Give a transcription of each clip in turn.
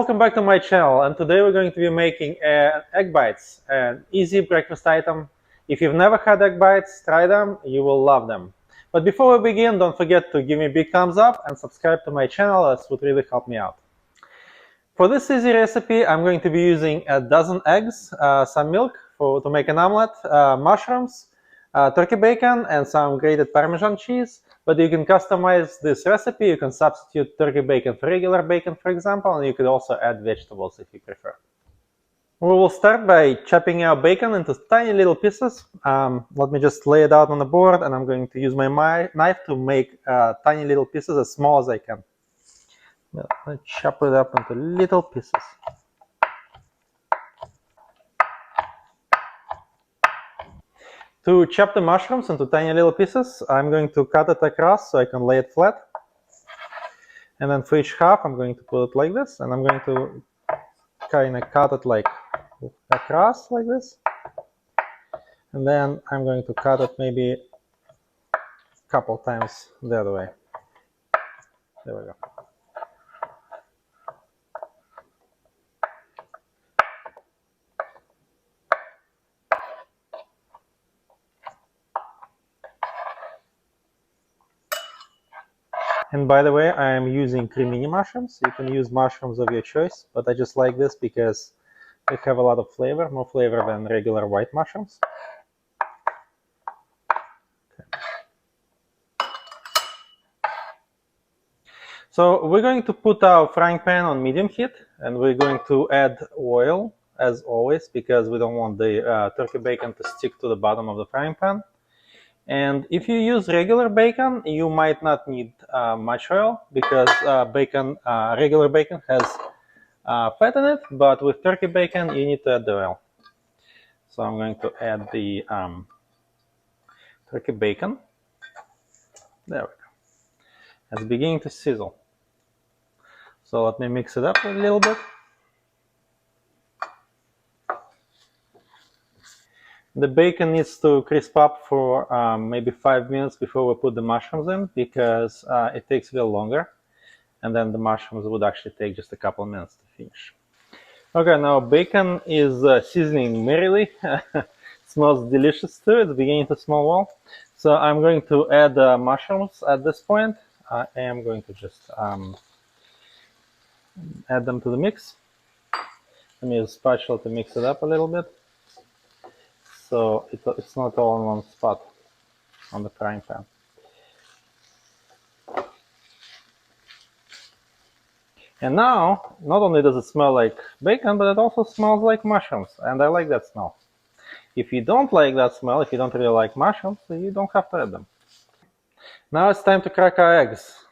Welcome back to my channel, and today we're going to be making egg bites, an easy breakfast item. If you've never had egg bites, try them, you will love them. But before we begin, don't forget to give me a big thumbs up and subscribe to my channel, as would really help me out. For this easy recipe, I'm going to be using a dozen eggs, some milk to make an omelet, mushrooms, turkey bacon, and some grated Parmesan cheese. But you can customize this recipe. You can substitute turkey bacon for regular bacon, for example, and you could also add vegetables if you prefer. We will start by chopping our bacon into tiny little pieces. Let me just lay it out on the board, and I'm going to use my knife to make tiny little pieces as small as I can. Let's chop it up into little pieces. To chop the mushrooms into tiny little pieces, I'm going to cut it across so I can lay it flat. And then for each half, I'm going to put it like this, and I'm going to kind of cut it like across like this. And then I'm going to cut it maybe a couple times the other way. There we go. And by the way, I am using cremini mushrooms. You can use mushrooms of your choice, but I just like this because they have a lot of flavor, more flavor than regular white mushrooms. So we're going to put our frying pan on medium heat, and we're going to add oil, as always, because we don't want the turkey bacon to stick to the bottom of the frying pan. And if you use regular bacon, you might not need much oil, because regular bacon has fat in it, but with turkey bacon, you need to add the oil. So I'm going to add the turkey bacon. There we go. It's beginning to sizzle. So let me mix it up a little bit. The bacon needs to crisp up for maybe 5 minutes before we put the mushrooms in, because it takes a little longer, and then the mushrooms would actually take just a couple of minutes to finish. Okay, now bacon is seasoning merrily. It smells delicious too. It's beginning to smell well. So I'm going to add mushrooms at this point. I am going to just add them to the mix. Let me use a spatula to mix it up a little bit, so it's not all in one spot on the frying pan. And now, not only does it smell like bacon, but it also smells like mushrooms, and I like that smell. If you don't like that smell, if you don't really like mushrooms, you don't have to add them. Now it's time to crack our eggs.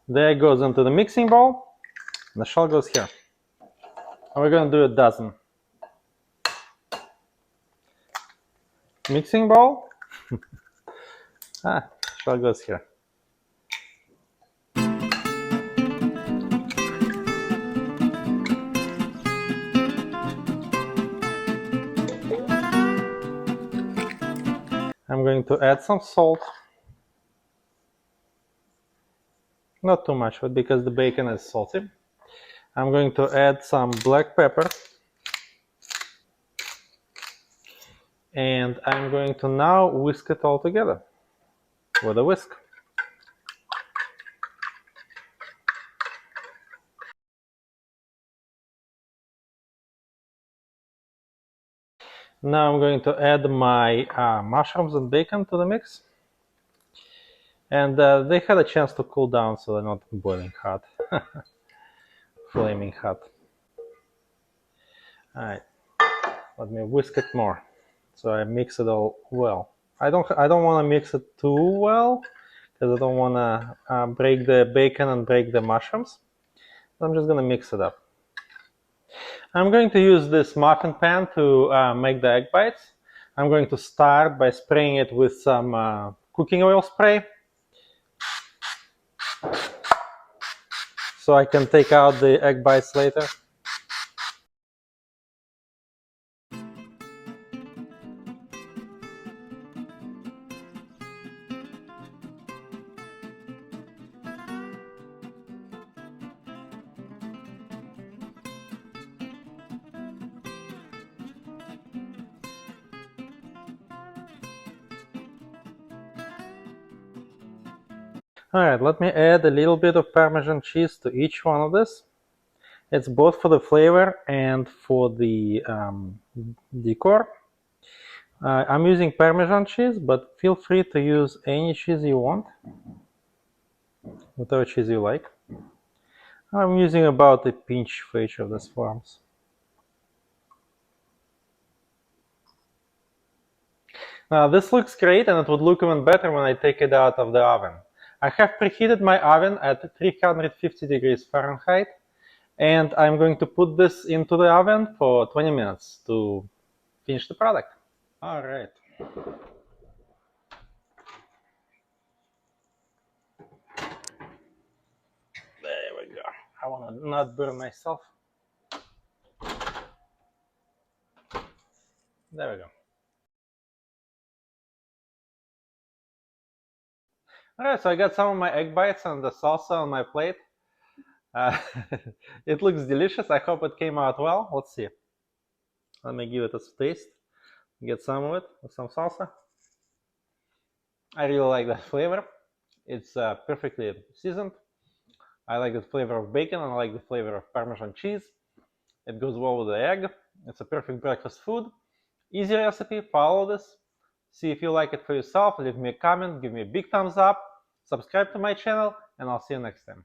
The egg goes into the mixing bowl, and the shell goes here. And we're going to do a dozen. Mixing bowl, shell goes here. I'm going to add some salt. Not too much, but because the bacon is salty. I'm going to add some black pepper. And I'm going to now whisk it all together with a whisk. Now I'm going to add my mushrooms and bacon to the mix. And they had a chance to cool down, so they're not boiling hot. Flaming hot. Alright, let me whisk it more, so I mix it all well. I don't want to mix it too well, because I don't want to break the bacon and break the mushrooms. So I'm just going to mix it up. I'm going to use this muffin pan to make the egg bites. I'm going to start by spraying it with some cooking oil spray, so I can take out the egg bites later. Alright, let me add a little bit of Parmesan cheese to each one of this. It's both for the flavor and for the decor. I'm using Parmesan cheese, but feel free to use any cheese you want, whatever cheese you like. I'm using about a pinch for each of these forms. Now this looks great, and it would look even better when I take it out of the oven. I have preheated my oven at 350 degrees Fahrenheit, and I'm going to put this into the oven for 20 minutes to finish the product. All right. There we go. I want to not burn myself. There we go. All right, so I got some of my egg bites and the salsa on my plate. Uh, it looks delicious. I hope it came out well. Let's see. Let me give it a taste. Get some of it with some salsa. I really like that flavor. It's perfectly seasoned. I like the flavor of bacon and I like the flavor of Parmesan cheese. It goes well with the egg. It's a perfect breakfast food. Easy recipe. Follow this. See if you like it for yourself. Leave me a comment. Give me a big thumbs up. Subscribe to my channel, and I'll see you next time.